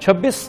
26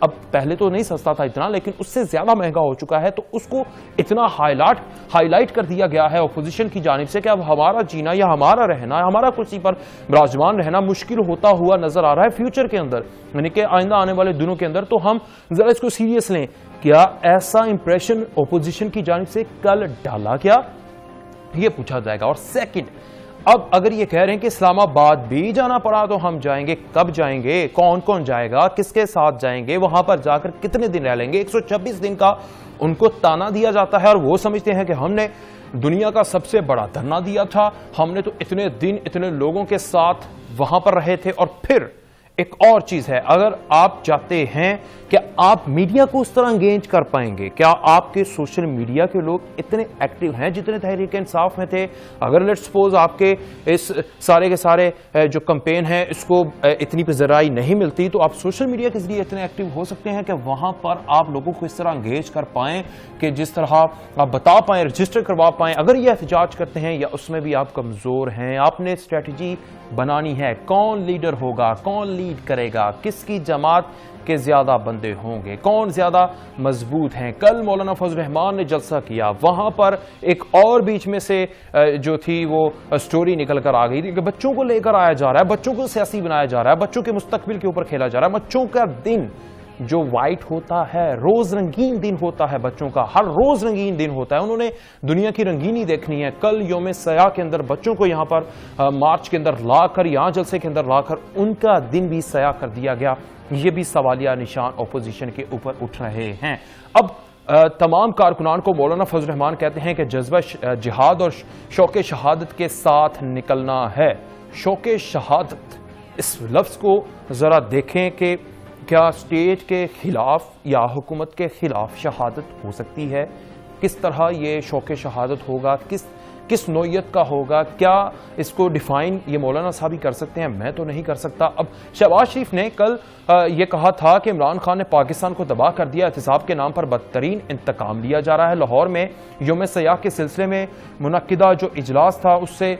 اب پہلے تو نہیں سستا تھا اتنا، لیکن اس سے زیادہ مہنگا ہو چکا ہے، تو اس کو اتنا ہائی لائٹ کر دیا گیا ہے اپوزیشن کی جانب سے کہ اب ہمارا جینا یا ہمارا رہنا، ہمارا کرسی پر براجمان رہنا مشکل ہوتا ہوا نظر آ رہا ہے فیوچر کے اندر، یعنی کہ آئندہ آنے والے دنوں کے اندر۔ تو ہم ذرا اس کو سیریس لیں، کیا ایسا امپریشن اپوزیشن کی جانب سے کل ڈالا گیا، یہ پوچھا جائے گا۔ اور سیکنڈ، اب اگر یہ کہہ رہے ہیں کہ اسلام آباد بھی جانا پڑا تو ہم جائیں گے، کب جائیں گے، کون کون جائے گا، کس کے ساتھ جائیں گے، وہاں پر جا کر کتنے دن رہ لیں گے؟ 126 دن کا ان کو تانا دیا جاتا ہے، اور وہ سمجھتے ہیں کہ ہم نے دنیا کا سب سے بڑا دھرنا دیا تھا، ہم نے تو اتنے دن اتنے لوگوں کے ساتھ وہاں پر رہے تھے۔ اور پھر ایک اور چیز ہے، اگر آپ چاہتے ہیں کہ آپ میڈیا کو اس طرح انگیج کر پائیں گے، کیا آپ کے سوشل میڈیا کے لوگ اتنے ایکٹیو ہیں جتنے تحریک انصاف میں تھے؟ اگر لیٹس سپوز آپ کے اس سارے کے سارے جو کمپین ہیں اس کو اتنی پذیرائی نہیں ملتی، تو آپ سوشل میڈیا کے ذریعے اتنے ایکٹیو ہو سکتے ہیں کہ وہاں پر آپ لوگوں کو اس طرح انگیج کر پائیں کہ جس طرح آپ بتا پائیں، رجسٹر کروا پائیں۔ اگر یہ احتجاج کرتے ہیں یا اس میں بھی آپ کمزور ہیں، آپ نے اسٹریٹجی بنانی ہے، کون لیڈر ہوگا، کون لیڈ کرے گا، کس کی جماعت کے زیادہ بندے ہوں گے، کون زیادہ مضبوط ہیں۔ کل مولانا فضل الرحمان نے جلسہ کیا، وہاں پر ایک اور بیچ میں سے جو تھی وہ سٹوری نکل کر آ گئی تھی کہ بچوں کو لے کر آیا جا رہا ہے، بچوں کو سیاسی بنایا جا رہا ہے، بچوں کے مستقبل کے اوپر کھیلا جا رہا ہے۔ بچوں کا دن جو وائٹ ہوتا ہے، روز رنگین دن ہوتا ہے، بچوں کا ہر روز رنگین دن ہوتا ہے، انہوں نے دنیا کی رنگینی دیکھنی ہے۔ کل یوم سیاہ کے اندر بچوں کو یہاں پر مارچ کے اندر لا کر، یہاں جلسے کے اندر لا کر ان کا دن بھی سیاہ کر دیا گیا، یہ بھی سوالیہ نشان اپوزیشن کے اوپر اٹھ رہے ہیں۔ اب تمام کارکنان کو مولانا فضل الرحمان کہتے ہیں کہ جذبہ جہاد اور شوق شہادت کے ساتھ نکلنا ہے۔ شوق شہادت، اس لفظ کو ذرا دیکھیں کہ کیا اسٹیٹ کے خلاف یا حکومت کے خلاف شہادت ہو سکتی ہے؟ کس طرح یہ شوق شہادت ہوگا، کس نوعیت کا ہوگا؟ کیا اس کو ڈیفائن یہ مولانا صاحب ہی کر سکتے ہیں؟ میں تو نہیں کر سکتا۔ اب شہباز شریف نے کل یہ کہا تھا کہ عمران خان نے پاکستان کو تباہ کر دیا، احتساب کے نام پر بدترین انتقام لیا جا رہا ہے۔ لاہور میں یوم سیاہ کے سلسلے میں منعقدہ جو اجلاس تھا اس سے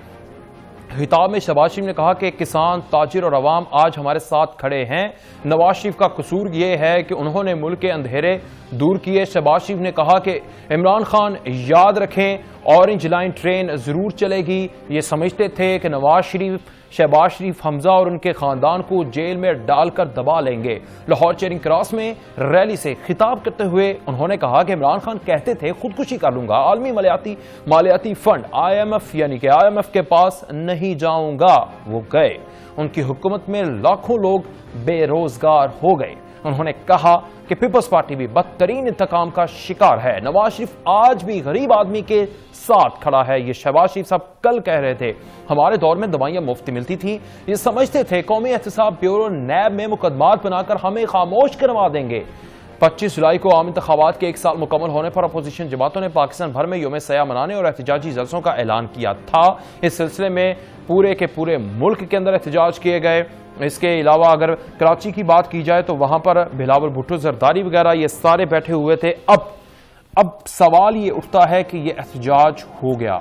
خطاب میں شہباز شریف نے کہا کہ کسان، تاجر اور عوام آج ہمارے ساتھ کھڑے ہیں۔ نواز شریف کا قصور یہ ہے کہ انہوں نے ملک کے اندھیرے دور کیے۔ شہباز شریف نے کہا کہ عمران خان یاد رکھیں اورنج لائن ٹرین ضرور چلے گی۔ یہ سمجھتے تھے کہ نواز شریف، شہباز شریف، حمزہ اور ان کے خاندان کو جیل میں ڈال کر دبا لیں گے۔ لاہور چیرنگ کراس میں ریلی سے خطاب کرتے ہوئے انہوں نے کہا کہ عمران خان کہتے تھے خودکشی کر لوں گا، عالمی مالیاتی فنڈ IMF یعنی کہ IMF کے پاس نہیں جاؤں گا، وہ گئے۔ ان کی حکومت میں لاکھوں لوگ بے روزگار ہو گئے۔ انہوں نے کہا کہ پیپلز پارٹی بھی بدترین انتقام کا شکار ہے۔ نواز شریف آج بھی غریب آدمی کے ساتھ کھڑا ہے، یہ شہباز شریف صاحب کل کہہ رہے تھے۔ ہمارے دور میں دوائیاں مفت ملتی تھی، یہ سمجھتے تھے قومی احتساب بیورو نیب میں مقدمات بنا کر ہمیں خاموش کروا دیں گے۔ 25 جولائی کو عام انتخابات کے 1 سال مکمل ہونے پر اپوزیشن جماعتوں نے پاکستان بھر میں یوم سیاہ منانے اور احتجاجی جلسوں کا اعلان کیا تھا۔ اس سلسلے میں پورے کے پورے ملک کے اندر احتجاج کیے گئے۔ اس کے علاوہ اگر کراچی کی بات کی جائے تو وہاں پر بلاول بھٹو، زرداری وغیرہ یہ سارے بیٹھے ہوئے تھے۔ اب سوال یہ اٹھتا ہے کہ یہ احتجاج ہو گیا،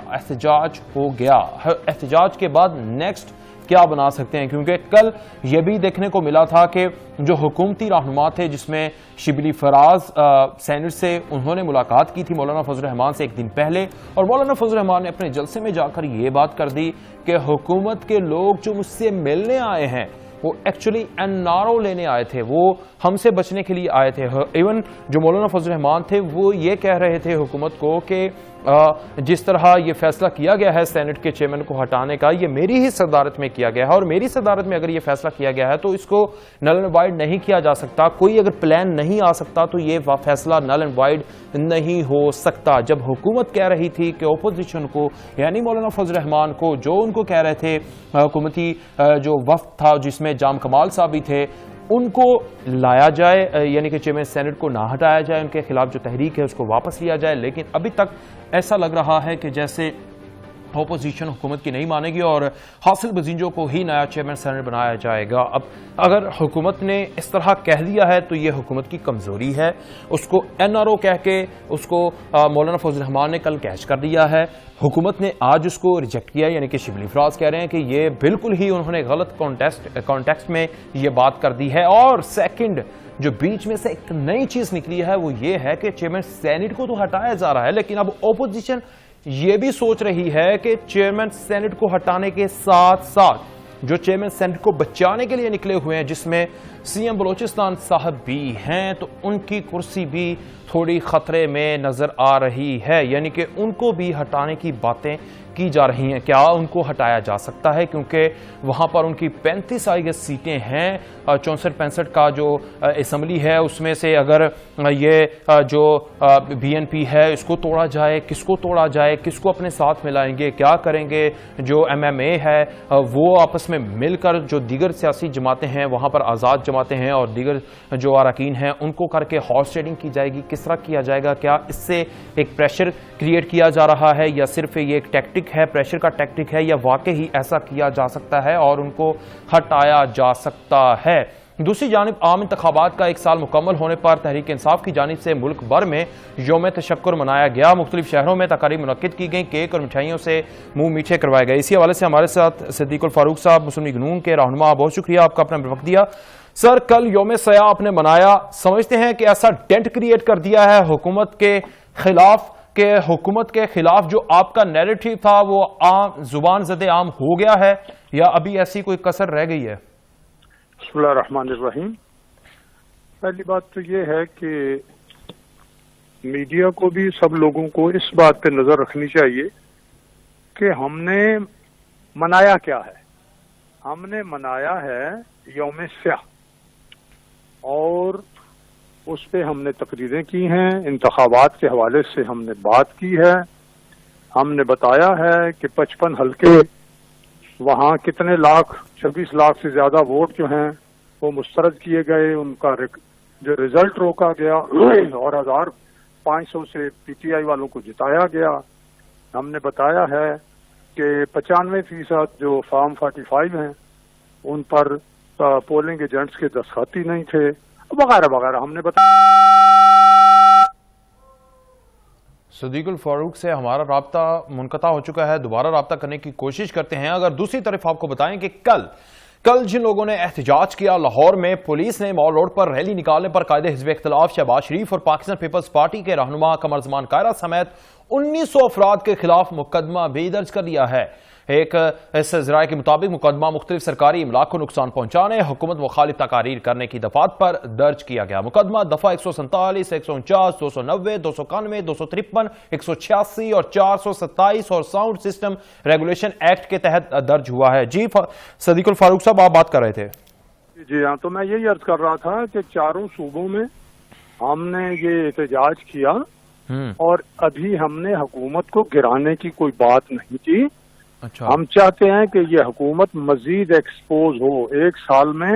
احتجاج کے بعد نیکسٹ کیا بنا سکتے ہیں؟ کیونکہ کل یہ بھی دیکھنے کو ملا تھا کہ جو حکومتی رہنما تھے، جس میں شبلی فراز سینٹ سے انہوں نے ملاقات کی تھی مولانا فضل الرحمان سے ایک دن پہلے، اور مولانا فضل الرحمان نے اپنے جلسے میں جا کر یہ بات کر دی کہ حکومت کے لوگ جو مجھ سے ملنے آئے ہیں وہ ایکچولی NRO لینے آئے تھے، وہ ہم سے بچنے کے لیے آئے تھے۔ ایون جو مولانا فضل الرحمان تھے وہ یہ کہہ رہے تھے حکومت کو کہ جس طرح یہ فیصلہ کیا گیا ہے سینٹ کے چیئرمین کو ہٹانے کا، یہ میری ہی صدارت میں کیا گیا ہے، اور میری صدارت میں اگر یہ فیصلہ کیا گیا ہے تو اس کو نل اینڈ وائڈ نہیں کیا جا سکتا۔ کوئی اگر پلان نہیں آ سکتا تو یہ فیصلہ نل اینڈ وائڈ نہیں ہو سکتا۔ جب حکومت کہہ رہی تھی کہ اپوزیشن کو یعنی مولانا فضل الرحمان کو، جو ان کو کہہ رہے تھے حکومتی جو وفد تھا جس میں جام کمال صاحب بھی تھے، ان کو لایا جائے، یعنی کہ چیئرمین سینٹ کو نہ ہٹایا جائے، ان کے خلاف جو تحریک ہے اس کو واپس لیا جائے، لیکن ابھی تک ایسا لگ رہا ہے کہ جیسے اپوزیشن حکومت کی نہیں مانے گی اور حاصل بزنجوں کو ہی نیا چیئرمین سینٹ بنایا جائے گا۔ اب اگر حکومت نے اس طرح کہہ دیا ہے تو یہ حکومت کی کمزوری ہے، اس کو NRO کہہ کے اس کو مولانا فضل الرحمان نے کل کیچ کر دیا ہے۔ حکومت نے آج اس کو ریجیکٹ کیا، یعنی کہ شبلی فراز کہہ رہے ہیں کہ یہ بالکل ہی انہوں نے غلط کانٹیکسٹ میں یہ بات کر دی ہے۔ اور سیکنڈ جو بیچ میں سے ایک نئی چیز نکلی ہے وہ یہ ہے کہ چیئرمین سینٹ کو تو ہٹایا جا رہا ہے، لیکن اب اپوزیشن یہ بھی سوچ رہی ہے کہ چیئرمین سینٹ کو ہٹانے کے ساتھ ساتھ جو چیئرمین سینٹ کو بچانے کے لیے نکلے ہوئے ہیں، جس میں سی ایم بلوچستان صاحب بھی ہیں، تو ان کی کرسی بھی تھوڑی خطرے میں نظر آ رہی ہے، یعنی کہ ان کو بھی ہٹانے کی باتیں کی جا رہی ہیں۔ کیا ان کو ہٹایا جا سکتا ہے؟ کیونکہ وہاں پر ان کی 35 آئی سیٹیں ہیں، 64-65 کا جو اسمبلی ہے اس میں سے اگر یہ جو بی این پی ہے اس کو توڑا جائے، کس کو توڑا جائے، کس کو اپنے ساتھ ملائیں گے، کیا کریں گے؟ جو ایم ایم اے ہے وہ آپس میں مل کر جو دیگر سیاسی جماعتیں ہیں وہاں پر آزاد جماعتیں ہیں اور دیگر جو اراکین ہیں ان کو کر کے ہارس ٹریڈنگ کی جائے گی، کس طرح کیا جائے گا؟ کیا اس سے ایک پریشر کریٹ کیا جا رہا ہے یا صرف یہ ایک ٹیکٹک ہے، پریشر کا ٹیکٹک ہے، یا واقعی ایسا کیا جا سکتا ہے اور ان کو ہٹایا جا سکتا ہے؟ دوسری جانب عام انتخابات کا 1 سال مکمل ہونے پر تحریک انصاف کی جانب سے ملک بھر میں یوم تشکر منایا گیا، مختلف شہروں میں تقاریب منعقد کی گئیں، کیک اور مٹھائیوں سے منہ میٹھے کروائے گئے۔ اسی حوالے سے ہمارے ساتھ صدیق الفاروق صاحب مسلم لیگ نون کے رہنما، بہت شکریہ آپ کا اپنا وقت دیا۔ سر، کل یوم سیاہ آپ نے منایا، سمجھتے ہیں کہ ایسا ڈینٹ کریٹ کر دیا ہے حکومت کے خلاف کہ حکومت کے خلاف جو آپ کا نیریٹو تھا وہ عام زبان زد عام ہو گیا ہے، یا ابھی ایسی کوئی کسر رہ گئی ہے؟ بسم اللہ الرحمن الرحیم۔ پہلی بات تو یہ ہے کہ میڈیا کو بھی سب لوگوں کو اس بات پہ نظر رکھنی چاہیے کہ ہم نے منایا کیا ہے۔ ہم نے منایا ہے یوم سیاہ، اور اس پہ ہم نے تقریریں کی ہیں، انتخابات کے حوالے سے ہم نے بات کی ہے، ہم نے بتایا ہے کہ 55 حلقے وہاں کتنے لاکھ، 26 لاکھ سے زیادہ ووٹ جو ہیں وہ مسترد کیے گئے، ان کا جو رزلٹ روکا گیا اور 1500 سے پی ٹی آئی والوں کو جتایا گیا۔ ہم نے بتایا ہے کہ 95% جو فارم 45 ہیں ان پر پولنگ ایجنٹس کے دستخط ہی نہیں تھے، وغیرہ وغیرہ ہم نے بتایا۔ صدیق الفاروق سے ہمارا رابطہ منقطع ہو چکا ہے، دوبارہ رابطہ کرنے کی کوشش کرتے ہیں۔ اگر دوسری طرف آپ کو بتائیں کہ کل جن لوگوں نے احتجاج کیا لاہور میں، پولیس نے مال روڈ پر ریلی نکالنے پر قائد حزب اختلاف شہباز شریف اور پاکستان پیپلز پارٹی کے رہنما قمر زمان کائرہ سمیت 1900 افراد کے خلاف مقدمہ بھی درج کر دیا ہے۔ ایک اس ذرائع کے مطابق مقدمہ مختلف سرکاری املاک کو نقصان پہنچانے، حکومت مخالف تقاریر کرنے کی دفعات پر درج کیا گیا۔ مقدمہ دفعہ 147، 149، 290، 291، 253، 186 اور 427 اور ساؤنڈ سسٹم ریگولیشن ایکٹ کے تحت درج ہوا ہے۔ جی صدیق الفاروق صاحب، آپ بات کر رہے تھے۔ جی ہاں، تو میں یہی عرض کر رہا تھا کہ چاروں صوبوں میں ہم نے یہ احتجاج کیا اور ابھی ہم نے حکومت کو گرانے کی کوئی بات نہیں کی۔ اچھا، ہم چاہتے ہیں کہ یہ حکومت مزید ایکسپوز ہو۔ 1 سال میں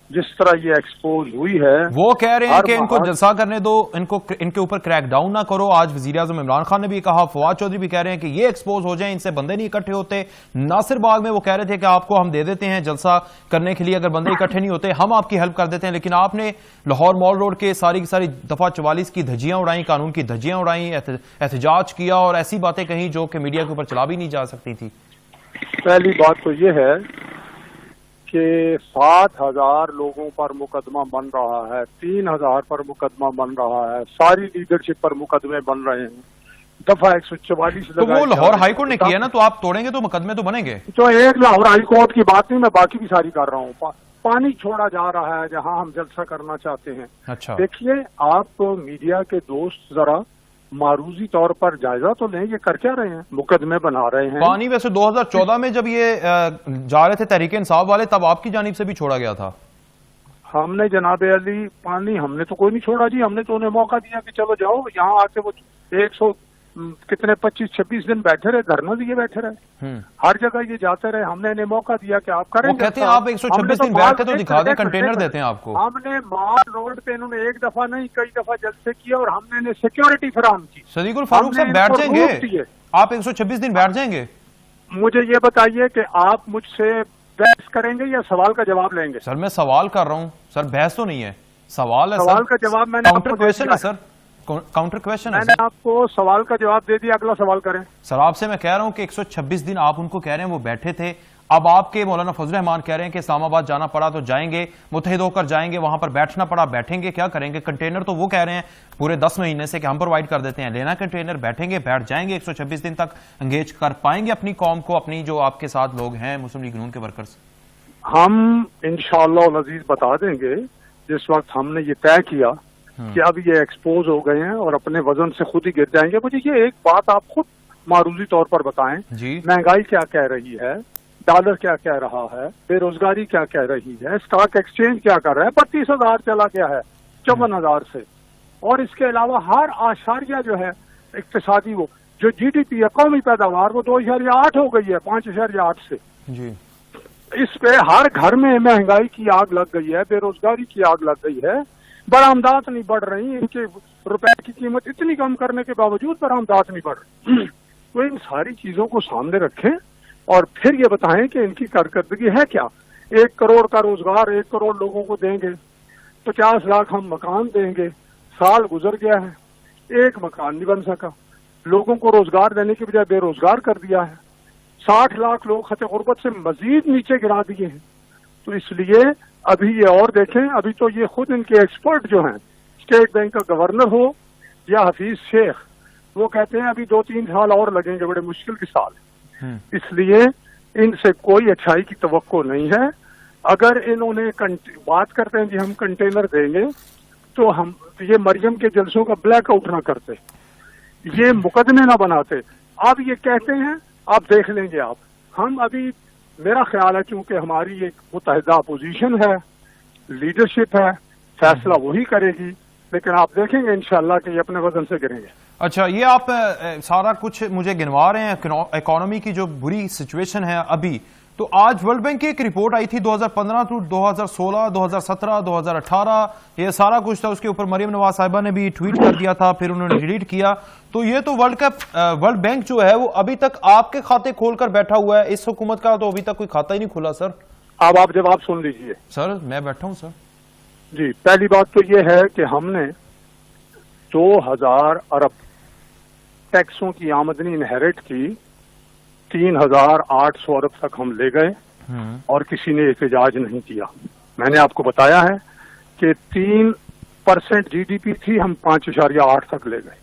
جس طرح یہ ایکسپوز ہوئی ہے، وہ کہہ رہے ہیں کہ ان کو جلسہ کرنے دو، ان کے اوپر کریک ڈاؤن نہ کرو۔ آج وزیر اعظم عمران خان نے بھی کہا، فواد چودھری بھی کہہ رہے ہیں کہ یہ ایکسپوز ہو جائیں، ان سے بندے نہیں اکٹھے ہوتے۔ ناصر باغ میں وہ کہہ رہے تھے کہ آپ کو ہم دے دیتے ہیں جلسہ کرنے کے لیے، اگر بندے اکٹھے نہیں ہوتے ہم آپ کی ہیلپ کر دیتے ہیں، لیکن آپ نے لاہور مال روڈ کے ساری کی ساری دفعہ 44 کی دھجیاں اڑائیں، قانون کی دھجیاں اڑائیں، احتجاج کیا اور ایسی باتیں کہیں جو کہ میڈیا کے اوپر چلا بھی نہیں جا سکتی تھی۔ پہلی بات تو یہ ہے کہ 7000 لوگوں پر مقدمہ بن رہا ہے، 3000 پر مقدمہ بن رہا ہے، ساری لیڈرشپ پر مقدمے بن رہے ہیں۔ دفعہ 144 تو وہ لاہور ہائی کورٹ نے کیا نا، تو آپ توڑیں گے تو مقدمے تو بنیں گے۔ تو ایک لاہور ہائی کورٹ کی بات نہیں، میں باقی بھی ساری کر رہا ہوں۔ پانی چھوڑا جا رہا ہے جہاں ہم جلسہ کرنا چاہتے ہیں۔ اچھا، دیکھیے، آپ میڈیا کے دوست ذرا معروضی طور پر جائزہ تو لیں، یہ کر کیا رہے ہیں؟ مقدمے بنا رہے ہیں۔ پانی ویسے 2014 میں جب یہ جا رہے تھے تحریک انصاف والے، تب آپ کی جانب سے بھی چھوڑا گیا تھا۔ ہم نے جناب علی پانی ہم نے تو کوئی نہیں چھوڑا جی، ہم نے تو انہیں موقع دیا کہ چلو جاؤ یہاں آ کے۔ وہ 100 کتنے 25-26 دن بیٹھے رہے، دھرنا دیے بیٹھے رہے، ہر جگہ یہ جاتے رہے۔ ہم نے انہیں موقع دیا کہ آپ کریں۔ وہ کہتے ہیں آپ 126 دن بیٹھ کے تو دکھا دیں، کنٹینر دیتے ہیں آپ کو۔ ہم نے مال روڈ پہ انہوں نے ایک دفعہ نہیں کئی دفعہ جلسے کیے اور ہم نے انہیں سیکیورٹی فراہم کی۔ صدیق الفاروق صاحب بیٹھ جائیں گے؟ آپ 126 دن بیٹھ جائیں گے؟ مجھے یہ بتائیے کہ آپ مجھ سے بحث کریں گے یا سوال کا جواب لیں گے؟ سر میں سوال کر رہا ہوں سر، بحث تو نہیں ہے، سوال ہے۔ سوال کا جواب میں نے کاؤنٹر کویشچن ہے سر، کاؤنٹر کویشچن ہے۔ میں نے آپ کو سوال کا جواب دے دیا، اگلا سوال کریں۔ سر آپ سے میں کہہ رہا ہوں کہ 126 دن آپ ان کو کہہ رہے ہیں وہ بیٹھے تھے، اب آپ کے مولانا فضل الرحمان کہہ رہے ہیں کہ اسلام آباد جانا پڑا تو جائیں گے، متحد ہو کر جائیں گے، وہاں پر بیٹھنا پڑا بیٹھیں گے، کیا کریں گے؟ کنٹینر تو وہ کہہ رہے ہیں پورے 10 مہینے سے کہ ہم پرووائڈ کر دیتے ہیں، لینا کنٹینر، بیٹھیں گے، بیٹھ جائیں گے، 126 دن تک انگیج کر پائیں گے اپنی قوم کو، اپنی جو آپ کے ساتھ لوگ ہیں مسلم لیگ نون کے ورکرز؟ ہم انشاءاللہ العزیز بتا دیں گے، جس وقت ہم نے یہ طے کیا کہ اب یہ ایکسپوز ہو گئے ہیں اور اپنے وزن سے خود ہی گر جائیں گے۔ مجھے یہ ایک بات آپ خود معروضی طور پر بتائیں، مہنگائی کیا کہہ رہی ہے، ڈالر کیا کہہ رہا ہے، بے روزگاری کیا کہہ رہی ہے، اسٹاک ایکسچینج کیا کر رہا ہے، 32,000 چلا گیا ہے 54,000 سے، اور اس کے علاوہ ہر آشاریہ جو ہے اقتصادی، وہ جو جی ڈی پی ہے قومی پیداوار، وہ 2.8 ہو گئی ہے 5.8 سے۔ جی اس پہ ہر گھر میں مہنگائی کی آگ لگ گئی ہے، بے روزگاری کی آگ لگ گئی ہے، برآمدات نہیں بڑھ رہی، ان کے روپے کی قیمت اتنی کم کرنے کے باوجود برآمدات نہیں بڑھ رہی۔ تو ان ساری چیزوں کو سامنے رکھیں اور پھر یہ بتائیں کہ ان کی کارکردگی ہے کیا۔ 1 کروڑ کا روزگار 1 کروڑ لوگوں کو دیں گے، 50 لاکھ ہم مکان دیں گے، سال گزر گیا ہے، ایک مکان نہیں بن سکا، لوگوں کو روزگار دینے کی بجائے بے روزگار کر دیا ہے، 60 لاکھ لوگ خط غربت سے مزید نیچے گرا دیے ہیں۔ تو اس لیے ابھی یہ اور دیکھیں، ابھی تو یہ خود ان کے ایکسپرٹ جو ہیں، اسٹیٹ بینک کا گورنر ہو یا حفیظ شیخ، وہ کہتے ہیں ابھی 2-3 سال اور لگیں گے، بڑے مشکل کے سال۔ اس لیے ان سے کوئی اچھائی کی توقع نہیں ہے۔ اگر انہوں نے بات کرتے ہیں کہ ہم کنٹینر دیں گے، تو ہم یہ مریم کے جلسوں کا بلیک آؤٹ نہ کرتے، یہ مقدمے نہ بناتے۔ اب یہ کہتے ہیں، آپ دیکھ لیں گے آپ، ہم ابھی میرا خیال ہے چونکہ ہماری ایک متحدہ اپوزیشن ہے، لیڈرشپ ہے، فیصلہ وہی کرے گی، لیکن آپ دیکھیں گے انشاءاللہ کہ یہ اپنے وزن سے گریں گے۔ اچھا، یہ آپ سارا کچھ مجھے گنوا رہے ہیں، اکانومی کی جو بری سچویشن ہے ابھی، تو آج ورلڈ بینک کی ایک رپورٹ آئی تھی 2015 to 2016 2017 2018، یہ سارا کچھ تھا، اس کے اوپر مریم نواز صاحبہ نے بھی ٹویٹ کر دیا تھا، پھر انہوں نے ڈیلیٹ کیا۔ تو یہ تو ورلڈ بینک جو ہے وہ ابھی تک آپ کے کھاتے کھول کر بیٹھا ہوا ہے، اس حکومت کا تو ابھی تک کوئی کھاتا ہی نہیں کھلا سر۔ اب آپ جواب سن لیجئے سر، میں بیٹھا ہوں سر۔ جی، پہلی بات تو یہ ہے کہ ہم نے 2000 ارب ٹیکسوں کی آمدنی انہیرٹ کی، 3800 ارب تک ہم لے گئے اور کسی نے احتجاج نہیں کیا۔ میں نے آپ کو بتایا ہے کہ 3% جی ڈی پی تھی، ہم 5.8 تک لے گئے۔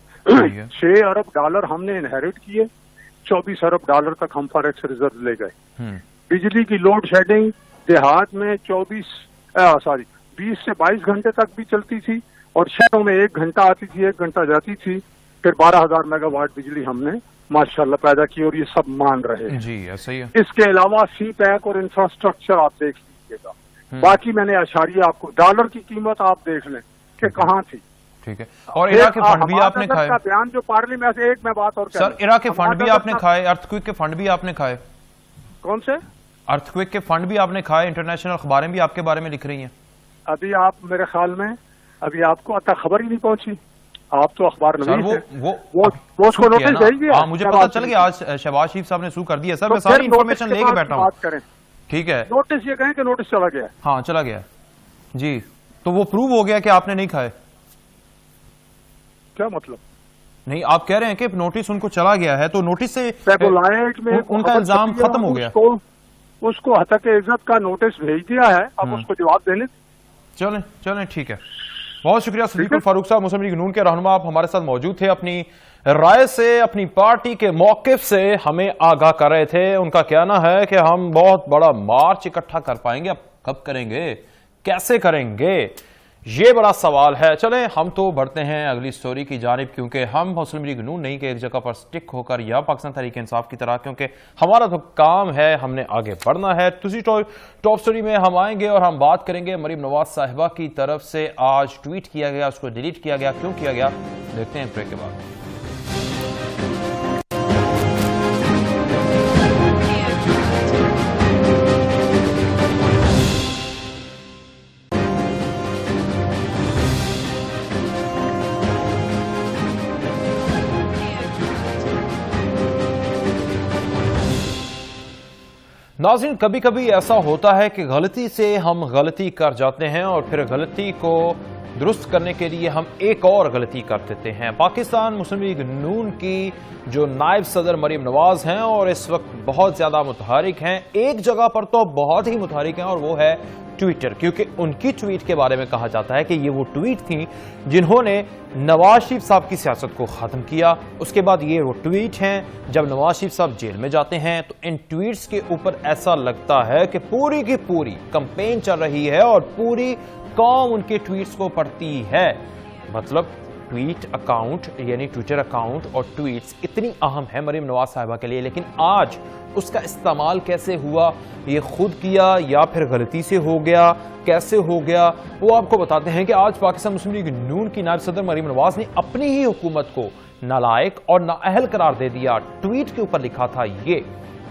6 ارب ڈالر ہم نے انہیرٹ کیے، 24 ارب ڈالر تک ہم فاریکس ریزرو لے گئے۔ بجلی کی لوڈ شیڈنگ دیہات میں 20 سے 22 گھنٹے تک بھی چلتی تھی، اور شہروں میں 1 گھنٹہ آتی تھی، 1 گھنٹہ جاتی تھی۔ پھر 12,000 میگا واٹ بجلی ہم نے ماشاءاللہ پیدا کی، اور یہ سب مان رہے ہیں۔ جی صحیح ہے۔ اس کے علاوہ سی پیک اور انفراسٹرکچر آپ دیکھ لیجیے گا۔ باقی میں نے اشاریہ آپ کو، ڈالر کی قیمت آپ دیکھ لیں کہ کہاں تھی۔ ٹھیک ہے، اور عراق کے فنڈ بھی آپ نے کھائے۔ بیان جو پارلیمنٹ سے، ایک میں بات اور سر، عراق کے فنڈ بھی آپ نے کھائے، ارتھ کوئک کے فنڈ بھی آپ نے کھائے۔ کون سے؟ ارتھ کوئک کے فنڈ بھی آپ نے کھائے، انٹرنیشنل اخباریں بھی آپ کے بارے میں لکھ رہی ہیں۔ ابھی آپ میرے خیال میں ابھی آپ کو اتنا خبر ہی نہیں پہنچی، آپ تو اخبار نویس ہیں، وہ اس کو نوٹس دے دیجیے۔ ہاں، مجھے پتا چل گیا آج شہباز شریف صاحب نے سو کر دیا سر، میں ساری انفارمیشن لے کے بیٹھا ہوں۔ ٹھیک ہے، نوٹس یہ کہیں کہ نوٹس چلا گیا۔ ہاں چلا گیا جی، تو وہ پروو ہو گیا کہ آپ نے نہیں کھائے؟ کیا مطلب؟ نہیں، آپ کہہ رہے ہیں کہ نوٹس ان کو چلا گیا ہے، تو نوٹس سے ان کا الزام ختم ہو گیا۔ اس کو حتیٰ کہ عزت کا نوٹس بھیج دیا ہے، اب اس کو جواب دینے۔ چلیں ٹھیک ہے، بہت شکریہ صدیق الفاروق صاحب، مسلم لیگ نون کے رہنما، آپ ہمارے ساتھ موجود تھے، اپنی رائے سے، اپنی پارٹی کے موقف سے ہمیں آگاہ کر رہے تھے۔ ان کا کہنا ہے کہ ہم بہت بڑا مارچ اکٹھا کر پائیں گے، اب کب کریں گے، کیسے کریں گے، یہ بڑا سوال ہے۔ چلیں ہم تو بڑھتے ہیں اگلی سٹوری کی جانب، کیونکہ ہم مسلم لیگ نون نہیں کہ ایک جگہ پر سٹک ہو کر یا پاکستان تحریک انصاف کی طرح، کیونکہ ہمارا تو کام ہے، ہم نے آگے بڑھنا ہے۔ دوسری ٹاپ سٹوری میں ہم آئیں گے اور ہم بات کریں گے مریم نواز صاحبہ کی طرف سے آج ٹویٹ کیا گیا، اس کو ڈیلیٹ کیا گیا، کیوں کیا گیا، دیکھتے ہیں بریک کے بعد۔ ناظرین، کبھی کبھی ایسا ہوتا ہے کہ غلطی سے ہم غلطی کر جاتے ہیں اور پھر غلطی کو درست کرنے کے لیے ہم ایک اور غلطی کر دیتے ہیں۔ پاکستان مسلم لیگ نون کی جو نائب صدر مریم نواز ہیں اور اس وقت بہت زیادہ متحرک ہیں، ایک جگہ پر تو بہت ہی متحرک ہیں اور وہ ہے ٹویٹر، کیونکہ ان کی ٹویٹ کے بارے میں کہا جاتا ہے کہ یہ وہ ٹویٹ تھیں جنہوں نے نواز شریف صاحب کی سیاست کو ختم کیا۔ اس کے بعد یہ وہ ٹویٹ ہیں جب نواز شریف صاحب جیل میں جاتے ہیں تو ان ٹویٹس کے اوپر ایسا لگتا ہے کہ پوری کی پوری کمپین چل رہی ہے اور پوری قوم ان کے ٹویٹس کو پڑھتی ہے۔ مطلب ٹویٹ اکاؤنٹ یعنی ٹویٹر اکاؤنٹ اور ٹویٹس اتنی اہم ہے مریم نواز صاحبہ کے لیے، لیکن آج اس کا استعمال کیسے ہوا، یہ خود کیا یا پھر غلطی سے ہو گیا، کیسے ہو گیا، وہ آپ کو بتاتے ہیں کہ آج پاکستان مسلم لیگ نون کی نائب صدر مریم نواز نے اپنی ہی حکومت کو نالائق اور نااہل قرار دے دیا۔ ٹویٹ کے اوپر لکھا تھا، یہ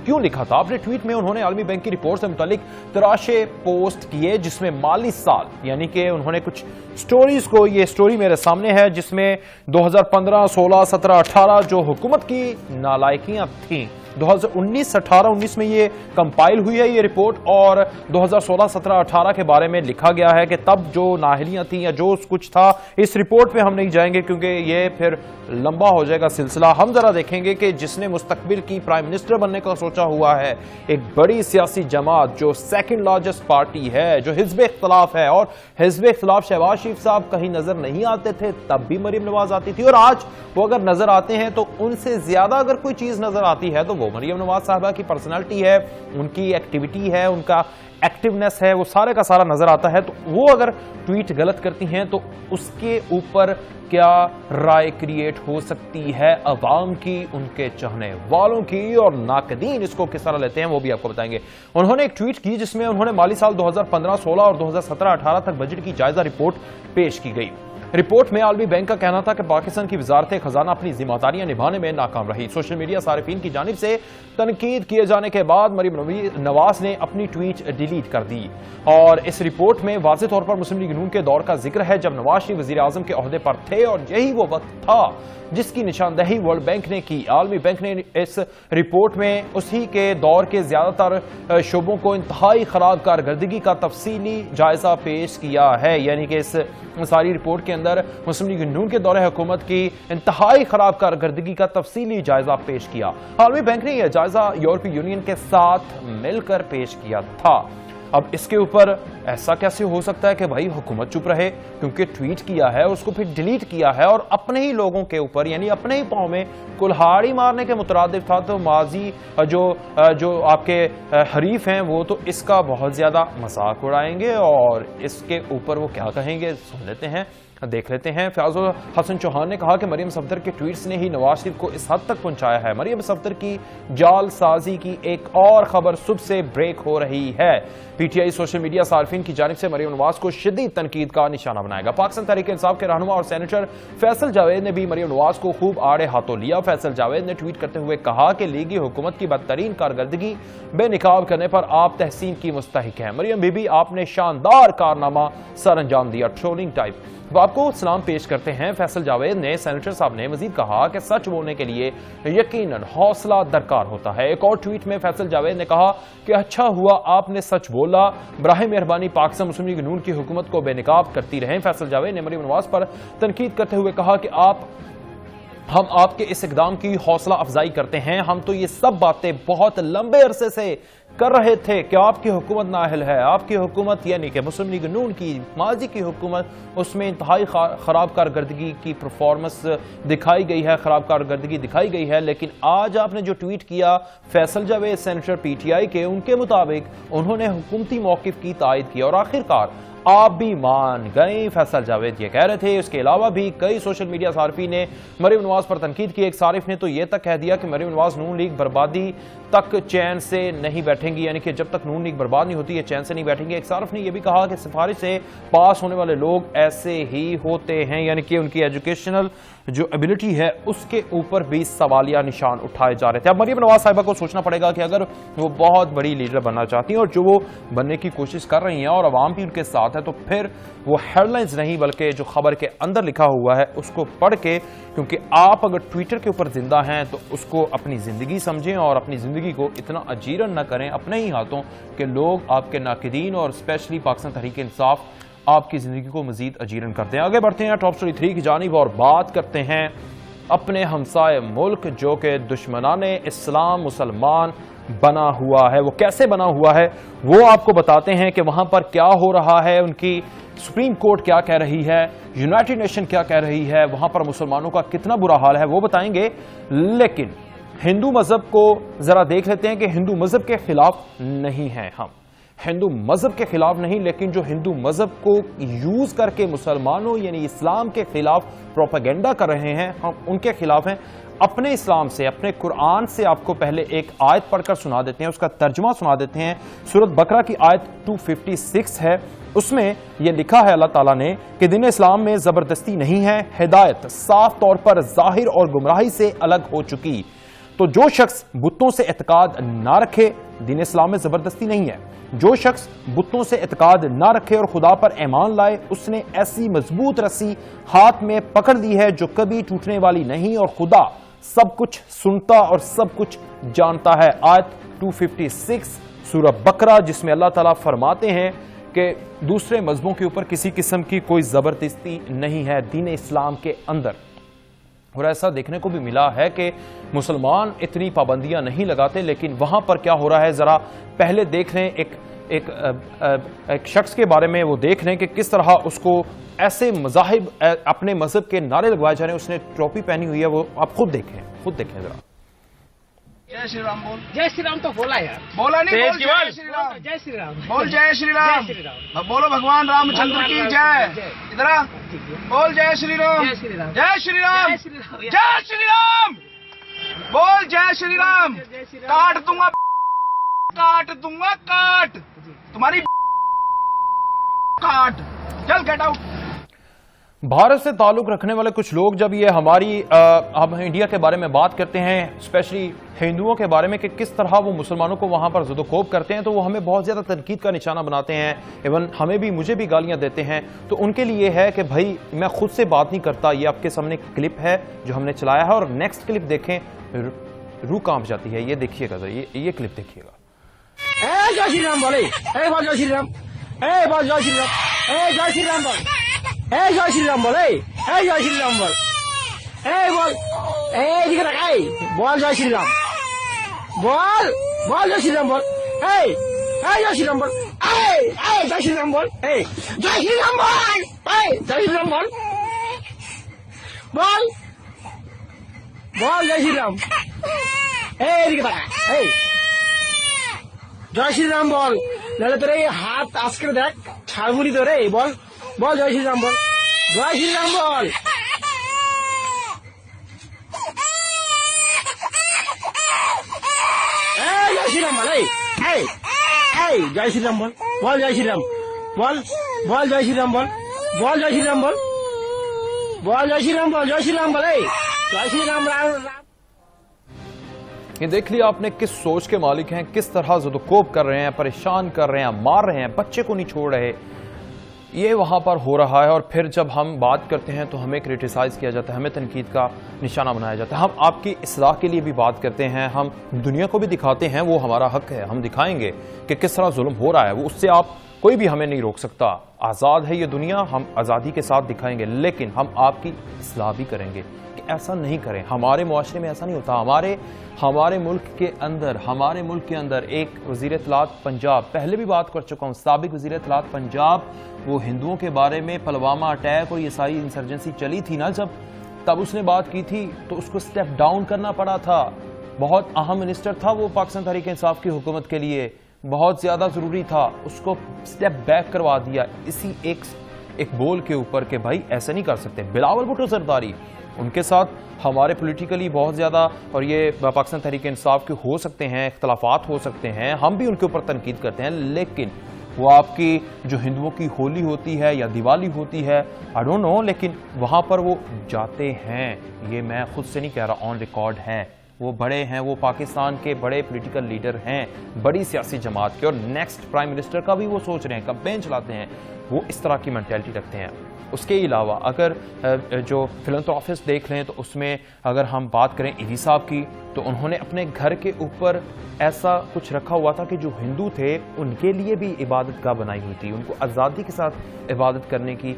کیوں لکھا تھا؟ اپنے ٹویٹ میں انہوں نے عالمی بینک کی رپورٹ سے متعلق تراشے پوسٹ کیے جس میں مالی سال یعنی کہ انہوں نے کچھ سٹوریز کو، یہ سٹوری میرے سامنے ہے جس میں 2015 16 17 18 جو حکومت کی نالائکیاں تھیں، 2019 18 19 میں یہ کمپائل ہوئی ہے یہ رپورٹ، اور 2016 17 18 کے بارے میں لکھا گیا ہے کہ تب جو نااہلیاں تھیں یا جو کچھ تھا۔ اس رپورٹ پہ ہم نہیں جائیں گے کیونکہ یہ پھر لمبا ہو جائے گا سلسلہ۔ ہم ذرا دیکھیں گے کہ جس نے مستقبل کی پرائم منسٹر بننے کا سوچا ہوا ہے، ایک بڑی سیاسی جماعت جو سیکنڈ لارجسٹ پارٹی ہے، جو حزب اختلاف ہے، اور حزب اختلاف شہباز شریف صاحب کہیں نظر نہیں آتے تھے تب بھی مریم نواز آتی تھی، اور آج وہ اگر نظر آتے ہیں تو ان سے زیادہ اگر کوئی چیز نظر آتی ہے تو وہ مریم نواز صاحبہ کی پرسنالٹی ہے، ان کی ایکٹیویٹی ہے، ان کا ایکٹیونیس ہے، وہ سارے کا سارا نظر آتا ہے۔ تو وہ اگر ٹویٹ غلط کرتی ہیں تو اس کے اوپر کیا رائے کریٹ ہو سکتی ہے عوام کی، ان کے چاہنے والوں کی، اور ناقدین اس کو کس طرح لیتے ہیں وہ بھی آپ کو بتائیں گے۔ انہوں نے ایک ٹویٹ کی جس میں انہوں نے مالی سال 2015 16 اور 2017 18 تک بجٹ کی جائزہ رپورٹ پیش کی گئی۔ رپورٹ میں عالمی بینک کا کہنا تھا کہ پاکستان کی وزارت خزانہ اپنی ذمہ داریاں نبھانے میں ناکام رہی۔ سوشل میڈیا صارفین کی جانب سے تنقید کیے جانے کے بعد مریم نواز نے اپنی ٹویٹ ڈیلیٹ کر دی، اور اس رپورٹ میں واضح طور پر مسلم لیگ نون کے دور کا ذکر ہے جب نواز شریف وزیر اعظم کے عہدے پر تھے، اور یہی وہ وقت تھا جس کی نشاندہی ورلڈ بینک نے کی۔ عالمی بینک نے اس رپورٹ میں اسی کے دور کے زیادہ تر شعبوں کو انتہائی خراب کارکردگی کا تفصیلی جائزہ پیش کیا ہے، یعنی کہ اس ساری رپورٹ کے اندر مسلم لیگ نون کے دور حکومت کی انتہائی خراب کارکردگی کا تفصیلی جائزہ پیش کیا۔ عالمی بینک نے یہ جائزہ یورپی یونین کے ساتھ مل کر پیش کیا تھا۔ اب اس کے اوپر ایسا کیسے ہو سکتا ہے کہ بھائی حکومت چپ رہے، کیونکہ ٹویٹ کیا ہے اس کو پھر ڈیلیٹ کیا ہے اور اپنے ہی لوگوں کے اوپر یعنی اپنے ہی پاؤں میں کلہاڑی مارنے کے مترادف تھا۔ تو ماضی جو آپ کے حریف ہیں وہ تو اس کا بہت زیادہ مذاق اڑائیں گے، اور اس کے اوپر وہ کیا کہیں گے سن لیتے ہیں، دیکھ لیتے ہیں۔ فیاض الحسن چوہان نے کہا کہ مریم صفدر کے ٹویٹس نے ہی نواز شریف کو اس حد تک پہنچایا ہے۔ مریم صفدر کی جال سازی کی ایک اور خبر صبح سے بریک ہو رہی ہے۔ P T I social media صارفین کی جانب سے مریم نواز کو شدید تنقید کا نشانہ بنائے گا۔ پاکستان تحریک انصاف کے رہنما اور سینیٹر فیصل جاوید نے بھی مریم نواز کو خوب آڑے ہاتھوں لیا۔ فیصل جاوید نے ٹویٹ کرتے ہوئے کہا کہ لیگی حکومت کی بدترین کارکردگی بے نقاب کرنے پر آپ تحسین کی مستحق ہیں۔ مریم بی بی آپ نے شاندار کارنامہ سر انجام دیا۔ ٹرولنگ ٹائپ وہ آپ کو سلام پیش کرتے ہیں۔ فیصل جاوید نے سینیٹر صاحب نے مزید کہا کہ سچ بولنے کے لیے یقیناً حوصلہ درکار ہوتا ہے۔ ایک اور ٹویٹ میں فیصل جاوید نے کہا کہ اچھا ہوا آپ نے سچ بولا، براہ مہربانی پاکستان مسلم لیگ نون کی حکومت کو بے نقاب کرتی رہیں۔ فیصل جاوید نے مریم نواز پر تنقید کرتے ہوئے کہا کہ ہم آپ کے اس اقدام کی حوصلہ افزائی کرتے ہیں۔ ہم تو یہ سب باتیں بہت لمبے عرصے سے کر رہے تھے کہ آپ کی حکومت نااہل ہے، آپ کی حکومت یعنی کہ مسلم لیگ نون کی ماضی کی حکومت، اس میں انتہائی خراب کارکردگی کی پرفارمنس دکھائی گئی ہے، خراب کارکردگی دکھائی گئی ہے۔ لیکن آج آپ نے جو ٹویٹ کیا Faisal Javed senator P T I کے، ان کے مطابق انہوں نے حکومتی موقف کی تائید کی اور آخرکار آپ بھی مان گئے، فیصل جاوید یہ کہہ رہے تھے۔ اس کے علاوہ بھی کئی سوشل میڈیا صارفین نے مریم نواز پر تنقید کی۔ ایک صارف نے تو یہ تک کہہ دیا کہ مریم نواز نون لیگ بربادی تک چین سے نہیں بیٹھیں گی، یعنی کہ جب تک نون لیگ برباد نہیں ہوتی یہ چین سے نہیں بیٹھیں گے۔ ایک صارف نے یہ بھی کہا کہ سفارش سے پاس ہونے والے لوگ ایسے ہی ہوتے ہیں، یعنی کہ ان کی ایجوکیشنل جو ایبلٹی ہے اس کے اوپر بھی سوالیہ نشان اٹھائے جا رہے تھے۔ اب مریم نواز صاحبہ کو سوچنا پڑے گا کہ اگر وہ بہت بڑی لیڈر بننا چاہتی ہیں اور جو وہ بننے کی کوشش کر رہی ہیں اور عوام بھی ان کے ساتھ ہے، تو پھر وہ ہیڈ لائنز نہیں بلکہ جو خبر کے اندر لکھا ہوا ہے اس کو پڑھ کے، کیونکہ آپ اگر ٹویٹر کے اوپر زندہ ہیں تو اس کو اپنی زندگی سمجھیں اور اپنی زندگی کو اتنا اجیرن نہ کریں اپنے ہی ہاتھوں کہ لوگ آپ کے ناقدین اور اسپیشلی پاکستان تحریک انصاف آپ کی زندگی کو مزید اجیرن کرتے ہیں. آگے بڑھتے ہیں ٹاپ سٹوری 3 کی جانب اور بات کرتے ہیں اپنے ہمسائے ملک جو کہ دشمنان اسلام مسلمان بنا ہوا ہے. وہ کیسے بنا ہوا ہے وہ آپ کو بتاتے ہیں کہ وہاں پر کیا ہو رہا ہے, ان کی سپریم کورٹ کیا کہہ رہی ہے, یونائٹڈ نیشن کیا کہہ رہی ہے, وہاں پر مسلمانوں کا کتنا برا حال ہے وہ بتائیں گے. لیکن ہندو مذہب کو ذرا دیکھ لیتے ہیں کہ ہندو مذہب کے خلاف نہیں ہیں ہم, ہندو مذہب کے خلاف نہیں, لیکن جو ہندو مذہب کو یوز کر کے مسلمانوں یعنی اسلام کے خلاف پروپیگنڈا کر رہے ہیں ہم ان کے خلاف ہیں. اپنے اسلام سے, اپنے قرآن سے آپ کو پہلے ایک آیت پڑھ کر سنا دیتے ہیں, اس کا ترجمہ سنا دیتے ہیں. سورۃ بقرہ کی آیت 256 ہے, اس میں یہ لکھا ہے اللہ تعالیٰ نے کہ دین اسلام میں زبردستی نہیں ہے, ہدایت صاف طور پر ظاہر اور گمراہی سے الگ ہو چکی. تو جو شخص بتوں سے اعتقاد نہ رکھے, دین اسلام میں زبردستی نہیں ہے, جو شخص بتوں سے اعتقاد نہ رکھے اور خدا پر ایمان لائے اس نے ایسی مضبوط رسی ہاتھ میں پکڑ دی ہے جو کبھی ٹوٹنے والی نہیں, اور خدا سب کچھ سنتا اور سب کچھ جانتا ہے. آیت 256 سورہ بقرہ, جس میں اللہ تعالیٰ فرماتے ہیں کہ دوسرے مذہبوں کے اوپر کسی قسم کی کوئی زبردستی نہیں ہے دین اسلام کے اندر. اور ایسا دیکھنے کو بھی ملا ہے کہ مسلمان اتنی پابندیاں نہیں لگاتے, لیکن وہاں پر کیا ہو رہا ہے ذرا پہلے دیکھ لیں. ایک شخص کے بارے میں وہ دیکھ لیں کہ کس طرح اس کو ایسے مذاہب اپنے مذہب کے نعرے لگوائے جا رہے ہیں. اس نے ٹوپی پہنی ہوئی ہے, وہ آپ خود دیکھیں ذرا. جے شری رام بول. جے شری رام تو بولا یار. بولا نہیں, بول جے شری رام. جے شری رام بول جے شری رام. بولو بھگوان رام چندر کی جے. ادھر بول جے شری رام. جے شری رام. جے شری رام. جے شری رام. بول جے شری رام. کاٹ دوں گا, کاٹ دوں گا, کاٹ تمہاری کاٹ. چل گیٹ آؤٹ. بھارت سے تعلق رکھنے والے کچھ لوگ جب یہ ہماری ہم انڈیا کے بارے میں بات کرتے ہیں, اسپیشلی ہندوؤں کے بارے میں کہ کس طرح وہ مسلمانوں کو وہاں پر زد و کوب کرتے ہیں, تو وہ ہمیں بہت زیادہ تنقید کا نشانہ بناتے ہیں. ایون ہمیں بھی, مجھے بھی گالیاں دیتے ہیں. تو ان کے لیے ہے کہ بھائی میں خود سے بات نہیں کرتا. یہ آپ کے سامنے کلپ ہے جو ہم نے چلایا ہے, اور نیکسٹ کلپ دیکھیں, روح کانپ جاتی ہے. یہ دیکھیے گا ذرا, یہ کلپ دیکھیے گا. جے شری رام بولے. بول جے شری رام. بول جے شری رام. جے شری رام بول. جے شری رام بولے. جے شری رام بول. بول. دکھ رکھا ہے. بول جے شری رام. بول. بول جے شری رام بول. جے شری رام بول. جے شری رام بول. جے شری رام بول. جے شری رام بول. بول. بول جے شری رام. دکھ رکھا ہے. جے شری رام بول. نہ تو رے ہاتھ آس کر دیکھ چھاڑی تو رے. بول. بول جے شری رام بول. جے شری رام بول. جے شری رام بول. جے شری رام بول. بول جے شری رام. بول. بول جے شری رام بول. بول جے شری رام بول. بول جے شری رام بول. جے شری رام بول. جے شری رام رام. یہ دیکھ لیا آپ نے کس سوچ کے مالک ہیں, کس طرح زد و کوب کر رہے ہیں, پریشان کر رہے ہیں, مار رہے ہیں, بچے کو نہیں چھوڑ رہے. یہ وہاں پر ہو رہا ہے. اور پھر جب ہم بات کرتے ہیں تو ہمیں کریٹیسائز کیا جاتا ہے, ہمیں تنقید کا نشانہ بنایا جاتا ہے. ہم آپ کی اصلاح کے لیے بھی بات کرتے ہیں, ہم دنیا کو بھی دکھاتے ہیں, وہ ہمارا حق ہے, ہم دکھائیں گے کہ کس طرح ظلم ہو رہا ہے. وہ اس سے آپ کوئی بھی ہمیں نہیں روک سکتا. آزاد ہے یہ دنیا, ہم آزادی کے ساتھ دکھائیں گے, لیکن ہم آپ کی اصلاح بھی کریں گے کہ ایسا نہیں کریں. ہمارے معاشرے میں ایسا نہیں ہوتا. ہمارے ملک کے اندر ایک وزیر اطلاعات پنجاب, پہلے بھی بات کر چکا ہوں, سابق وزیر اطلاعات پنجاب, وہ ہندوؤں کے بارے میں پلوامہ اٹیک اور یہ ساری انسرجنسی چلی تھی نا, جب تب اس نے بات کی تھی تو اس کو سٹیپ ڈاؤن کرنا پڑا تھا. بہت اہم منسٹر تھا وہ پاکستان تحریک انصاف کی حکومت کے لیے, بہت زیادہ ضروری تھا, اس کو سٹیپ بیک کروا دیا اسی ایک بول کے اوپر کہ بھائی ایسے نہیں کر سکتے. بلاول بھٹو زرداری, ان کے ساتھ ہمارے پولیٹیکلی بہت زیادہ اور یہ پاکستان تحریک انصاف کے ہو سکتے ہیں, اختلافات ہو سکتے ہیں, ہم بھی ان کے اوپر تنقید کرتے ہیں, لیکن وہ آپ کی جو ہندوؤں کی ہولی ہوتی ہے یا دیوالی ہوتی ہے, آئی ڈونٹ نو, لیکن وہاں پر وہ جاتے ہیں. یہ میں خود سے نہیں کہہ رہا, آن ریکارڈ ہے. وہ بڑے ہیں, وہ پاکستان کے بڑے پولیٹیکل لیڈر ہیں, بڑی سیاسی جماعت کے, اور نیکسٹ پرائم منسٹر کا بھی وہ سوچ رہے ہیں, کمپین چلاتے ہیں. وہ اس طرح کی مینٹیلٹی رکھتے ہیں. اس کے علاوہ اگر جو فلنتھراپسٹ دیکھ لیں تو اس میں اگر ہم بات کریں ایڈی صاحب کی, تو تو انہوں نے اپنے گھر کے اوپر ایسا کچھ رکھا ہوا تھا کہ جو ہندو تھے ان کے لیے بھی عبادت گاہ بنائی ہوئی تھی، ان کو آزادی کے ساتھ عبادت کرنے کی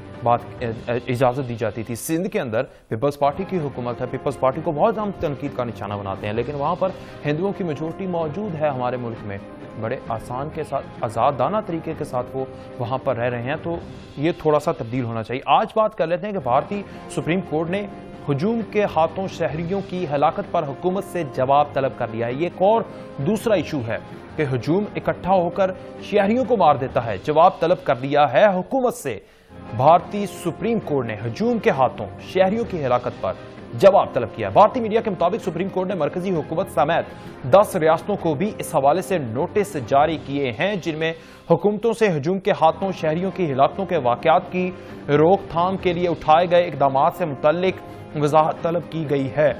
اجازت دی جاتی تھی۔ سندھ کے اندر پیپلز پارٹی کی حکومت ہے، پیپلز پارٹی کو بہت ہم تنقید کا نشانہ بناتے ہیں، لیکن وہاں پر ہندوؤں کی میجورٹی موجود ہے ہمارے ملک میں، بڑے آسان کے ساتھ آزادانہ طریقے کے ساتھ وہ وہاں پر رہ رہے ہیں، تو یہ تھوڑا سا تبدیل ہونا چاہیے۔ آج بات کر لیتے ہیں کہ بھارتی سپریم کورٹ نے ہجوم کے ہاتھوں شہریوں کی ہلاکت پر حکومت سے جواب طلب کر لیا ہے۔ یہ ایک اور دوسرا ایشو ہے کہ ہجوم اکٹھا ہو کر شہریوں کو مار دیتا ہے، جواب طلب کر لیا ہے حکومت سے۔ بھارتی سپریم کورٹ نے ہجوم کے ہاتھوں شہریوں کی ہلاکت پر جواب طلب کیا۔ بھارتی میڈیا کے مطابق سپریم کورٹ نے مرکزی حکومت سمیت 10 ریاستوں کو بھی اس حوالے سے نوٹس جاری کیے ہیں، جن میں حکومتوں سے ہجوم کے ہاتھوں شہریوں کی ہلاکتوں کے واقعات کی روک تھام کے لیے اٹھائے گئے اقدامات سے متعلق وضاحت طلب کی گئی ہے۔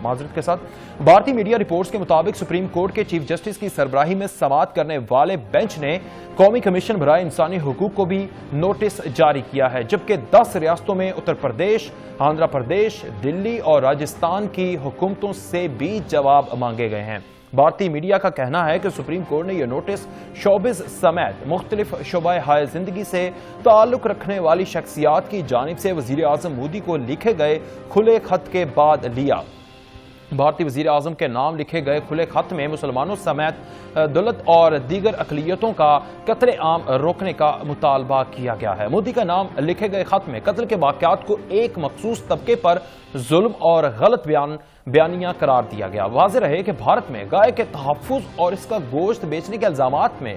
معذرت کے ساتھ بھارتی میڈیا رپورٹس کے مطابق سپریم کورٹ کے چیف جسٹس کی سربراہی میں سماعت کرنے والے بینچ نے قومی کمیشن برائے انسانی حقوق کو بھی نوٹس جاری کیا ہے، جبکہ 10 ریاستوں میں اتر پردیش، آندھرا پردیش، دلی اور راجستھان کی حکومتوں سے بھی جواب مانگے گئے ہیں۔ بھارتی میڈیا کا کہنا ہے کہ سپریم کورٹ نے یہ نوٹس شوبز سمیت مختلف شعبہ ہائے زندگی سے تعلق رکھنے والی شخصیات کی جانب سے وزیر اعظم مودی کو لکھے گئے کھلے خط کے بعد لیا۔ بھارتی وزیر اعظم کے نام لکھے گئے کھلے خط میں مسلمانوں سمیت دلت اور دیگر اقلیتوں کا قتل عام روکنے کا مطالبہ کیا گیا ہے۔ مودی کا نام لکھے گئے خط میں قتل کے واقعات کو ایک مخصوص طبقے پر ظلم اور غلط بیانیہ قرار دیا گیا۔ واضح رہے کہ بھارت میں گائے کے تحفظ اور اس کا گوشت بیچنے کے الزامات میں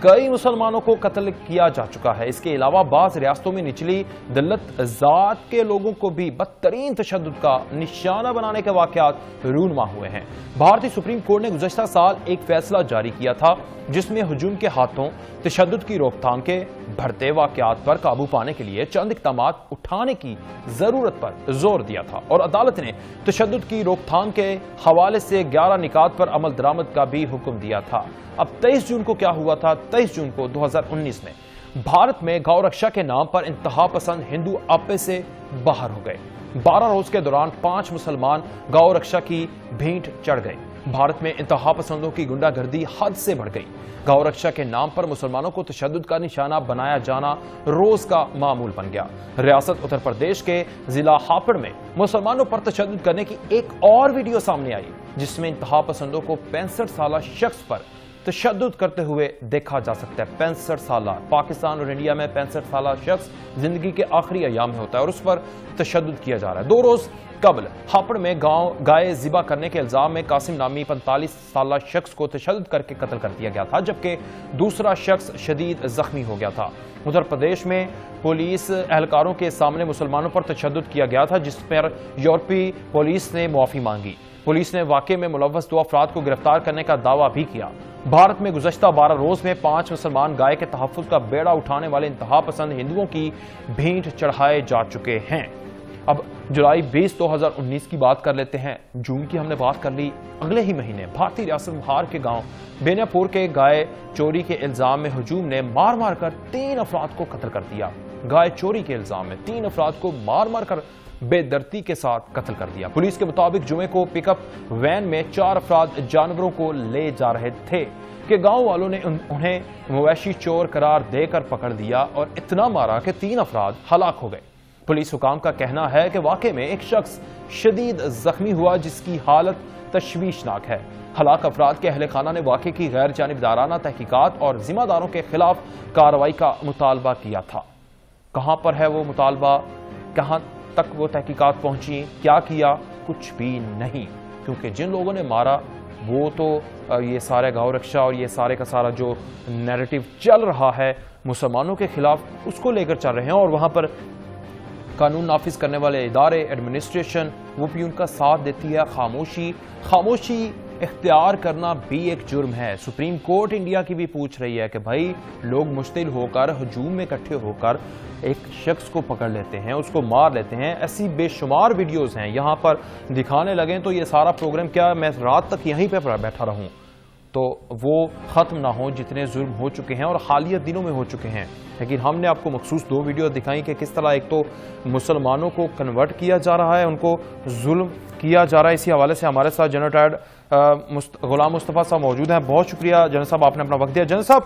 کئی مسلمانوں کو قتل کیا جا چکا ہے۔ اس کے علاوہ بعض ریاستوں میں نچلی دلت ذات کے لوگوں کو بھی بدترین تشدد کا نشانہ بنانے کے واقعات رونما ہوئے ہیں۔ بھارتی سپریم کورٹ نے گزشتہ سال ایک فیصلہ جاری کیا تھا جس میں ہجوم کے ہاتھوں تشدد کی روک تھام کے بڑھتے واقعات پر قابو پانے کے لیے چند اقدامات اٹھانے کی ضرورت پر زور دیا تھا، اور عدالت نے تشدد کی روک تھام کے حوالے سے 11 نکات پر عمل درآمد کا بھی حکم دیا تھا۔ اب 23 جون کو کیا ہوا تھا؟ 23 جون کو 2019 میں بھارت میں گو رکشا کے نام پر انتہا پسند ہندو آپے سے باہر ہو گئے۔ 12 روز کے دوران 5 مسلمان گو رکشا کی بھینٹ چڑھ گئے۔ بھارت میں انتہا پسندوں کی گنڈا گردی حد سے بڑھ گئی۔ گو رکشا کے نام پر مسلمانوں کو تشدد کا نشانہ بنایا جانا روز کا معمول بن گیا۔ ریاست اتر پردیش کے ضلع ہاپڑ میں مسلمانوں پر تشدد کرنے کی ایک اور ویڈیو سامنے آئی جس میں انتہا پسندوں کو 65 سالہ شخص پر تشدد کرتے ہوئے دیکھا جا سکتا ہے۔ 65 سالہ پاکستان اور انڈیا میں 65 سالہ شخص زندگی کے آخری ایام میں ہوتا ہے اور اس پر تشدد کیا جا رہا ہے۔ 2 روز قبل ہاپڑ میں گائے ذبح کرنے کے الزام میں قاسم نامی 45 سالہ شخص کو تشدد کر کے قتل کر دیا گیا تھا، جبکہ دوسرا شخص شدید زخمی ہو گیا تھا۔ اتر پردیش میں پولیس اہلکاروں کے سامنے مسلمانوں پر تشدد کیا گیا تھا، جس پر یورپی پولیس نے معافی مانگی۔ پولیس نے واقعے میں ملوث 2 افراد کو گرفتار کرنے کا دعویٰ بھی کیا۔ بھارت میں گزشتہ 12 روز میں 5 مسلمان گائے کے تحفظ کا بیڑا اٹھانے والے انتہا پسند ہندوؤں کی بھینٹ چڑھائے جا چکے ہیں۔ اب جولائی 20 2019 کی بات کر لیتے ہیں۔ جون کی ہم نے بات کر لی۔ اگلے ہی مہینے بھارتی ریاست بہار کے گاؤں بینیا پور کے گائے چوری کے الزام میں ہجوم نے مار مار کر 3 افراد کو قتل کر دیا۔ گائے چوری کے الزام میں 3 افراد کو مار مار کر بے دردی کے ساتھ قتل کر دیا۔ پولیس کے مطابق جمعے کو پک اپ وین میں 4 افراد جانوروں کو لے جا رہے تھے کہ گاؤں والوں نے انہیں مویشی چور قرار دے کر پکڑ دیا اور اتنا مارا کہ 3 افراد ہلاک ہو گئے۔ پولیس حکام کا کہنا ہے کہ واقعے میں ایک شخص شدید زخمی ہوا جس کی حالت تشویشناک ہے۔ ہلاک افراد کے اہل خانہ نے واقعے کی غیر جانبدارانہ تحقیقات اور ذمہ داروں کے خلاف کارروائی کا مطالبہ کیا تھا۔ کہاں پر ہے وہ مطالبہ؟ کہاں تک وہ تحقیقات پہنچی؟ کیا کیا؟ کچھ بھی نہیں، کیونکہ جن لوگوں نے مارا وہ تو یہ سارے گاؤں رکشا اور یہ سارے کا سارا جو نیریٹو چل رہا ہے مسلمانوں کے خلاف اس کو لے کر چل رہے ہیں، اور وہاں پر قانون نافذ کرنے والے ادارے ایڈمنسٹریشن وہ بھی ان کا ساتھ دیتی ہے۔ خاموشی اختیار کرنا بھی ایک جرم ہے۔ سپریم کورٹ انڈیا کی بھی پوچھ رہی ہے کہ بھائی لوگ مشتعل ہو کر ہجوم میں اکٹھے ہو کر ایک شخص کو پکڑ لیتے ہیں، اس کو مار لیتے ہیں۔ ایسی بے شمار ویڈیوز ہیں، یہاں پر دکھانے لگیں تو یہ سارا پروگرام کیا میں رات تک یہیں پہ بیٹھا رہوں تو وہ ختم نہ ہو، جتنے ظلم ہو چکے ہیں اور حالیہ دنوں میں ہو چکے ہیں۔ لیکن ہم نے آپ کو مخصوص 2 ویڈیو دکھائیں کہ کس طرح ایک تو مسلمانوں کو کنورٹ کیا جا رہا ہے، ان کو ظلم کیا جا رہا ہے۔ اسی حوالے سے ہمارے ساتھ جنرل ریٹائرڈ غلام مصطفیٰ صاحب موجود ہیں۔ بہت شکریہ جنرل صاحب، آپ نے اپنا وقت دیا۔ جنرل صاحب،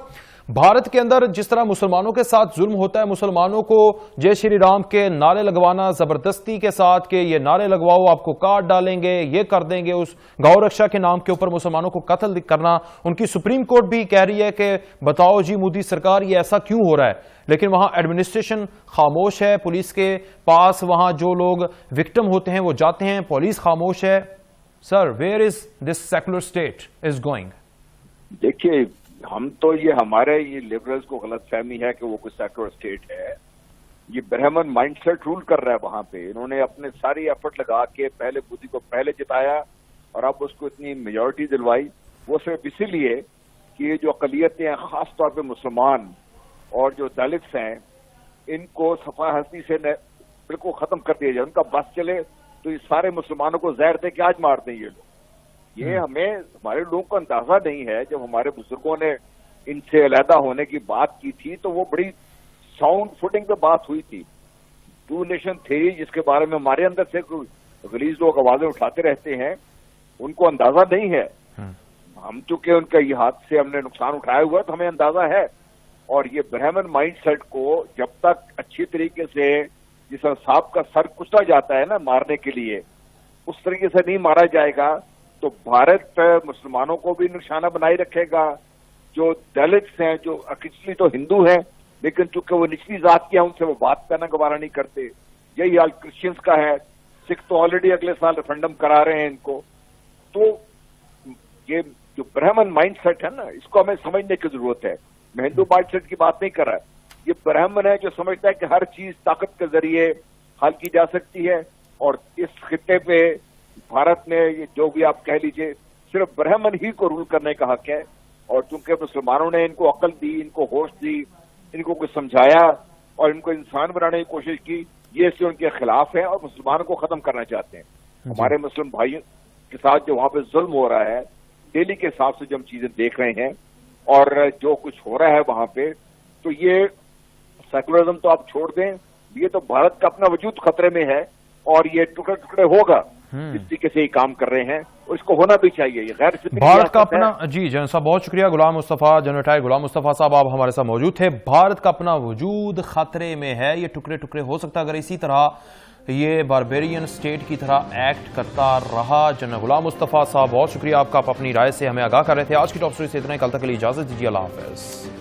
بھارت کے اندر جس طرح مسلمانوں کے ساتھ ظلم ہوتا ہے، مسلمانوں کو جے شری رام کے نعرے لگوانا زبردستی کے ساتھ کہ یہ نعرے لگواؤ آپ کو کاٹ ڈالیں گے، یہ کر دیں گے، اس گو رکشا کے نام کے اوپر مسلمانوں کو قتل کرنا، ان کی سپریم کورٹ بھی کہہ رہی ہے کہ بتاؤ جی مودی سرکار یہ ایسا کیوں ہو رہا ہے، لیکن وہاں ایڈمنسٹریشن خاموش ہے، پولیس کے پاس وہاں جو لوگ وکٹم ہوتے ہیں وہ جاتے ہیں، پولیس خاموش ہے۔ Sir, where is this secular state is going? دیکھیے، ہم تو یہ ہمارے یہ لبرلز کو غلط فہمی ہے کہ وہ کوئی سیکولر اسٹیٹ ہے۔ یہ برہمن مائنڈ سیٹ رول کر رہا ہے وہاں پہ۔ انہوں نے اپنے ساری ایفرٹ لگا کے پہلے مودی کو پہلے جتایا اور اب اس کو اتنی میجورٹی دلوائی، وہ صرف اسی لیے کہ یہ جو اقلیتیں ہیں، خاص طور پہ مسلمان اور جو دلتس ہیں، ان کو صفحہ ہستی سے بالکل ختم کر دیا جائے۔ ان کا بس چلے تو یہ سارے مسلمانوں کو زہر دے کے آج مار دیں یہ لوگ۔ یہ ہمارے لوگوں کو اندازہ نہیں ہے۔ جب ہمارے بزرگوں نے ان سے علیحدہ ہونے کی بات کی تھی تو وہ بڑی ساؤنڈ فوٹنگ پہ بات ہوئی تھی۔ 2 نیشن تھیوری جس کے بارے میں ہمارے اندر سے غلیظ لوگ آوازیں اٹھاتے رہتے ہیں، ان کو اندازہ نہیں ہے۔ ہم چونکہ ان کا یہ ہاتھ سے ہم نے نقصان اٹھایا ہوا ہے تو ہمیں اندازہ ہے۔ اور یہ برہمن مائنڈ سیٹ کو جب تک اچھی طریقے سے جس صاحب کا سر کچلا جاتا ہے نا مارنے کے لیے، اس طریقے سے نہیں مارا جائے گا تو بھارت مسلمانوں کو بھی نشانہ بنائی رکھے گا۔ جو دلتس ہیں، جو ایکچولی تو ہندو ہیں لیکن چونکہ وہ نچلی ذات کے ہیں، ان سے وہ بات کرنا گوارا نہیں کرتے۔ یہی حال کرسچنس کا ہے۔ سکھ تو آلریڈی اگلے سال ریفرنڈم کرا رہے ہیں ان کو۔ تو یہ جو برہمن مائنڈ سیٹ ہے نا، اس کو ہمیں سمجھنے کی ضرورت ہے۔ میں ہندو مائنڈ سیٹ کی بات نہیں کر رہا۔ یہ برہمن ہے جو سمجھتا ہے کہ ہر چیز طاقت کے ذریعے حل کی جا سکتی ہے، اور اس خطے پہ بھارت میں جو بھی آپ کہہ لیجئے صرف برہمن ہی کو رول کرنے کا حق ہے۔ اور چونکہ مسلمانوں نے ان کو عقل دی، ان کو ہوش دی، ان کو کچھ سمجھایا اور ان کو انسان بنانے کی کوشش کی، یہ اس سے ان کے خلاف ہے اور مسلمانوں کو ختم کرنا چاہتے ہیں۔ ہمارے مسلم بھائیوں کے ساتھ جو وہاں پہ ظلم ہو رہا ہے، ڈیلی کے حساب سے جو ہم چیزیں دیکھ رہے ہیں اور جو کچھ ہو رہا ہے وہاں پہ، تو یہ سیکولرزم تو آپ چھوڑ دیں، یہ تو بھارت کا اپنا وجود خطرے میں ہے اور یہ ٹکڑے ٹکڑے ہوگا۔ اس طریقے سے یہ کام کر رہے ہیں اور اس کو ہونا بھی چاہیے۔ یہ غیر بھارت کا اپنا جی جنرل صاحب بہت شکریہ۔ غلام مصطفیٰ، جنرل ریٹائرڈ غلام مصطفیٰ صاحب آپ ہمارے ساتھ موجود تھے۔ بھارت کا اپنا وجود خطرے میں ہے، یہ ٹکڑے ٹکڑے ہو سکتا ہے اگر اسی طرح یہ باربیرین اسٹیٹ کی طرح ایکٹ کرتا رہا۔ جنرل غلام مصطفیٰ صاحب بہت شکریہ آپ کا، آپ اپنی رائے سے ہمیں آگاہ کر رہے تھے۔ آج کی ٹاپ سٹوری سے اتنا ہی، کل تک کے لیے اجازت دیجیے، اللہ حافظ۔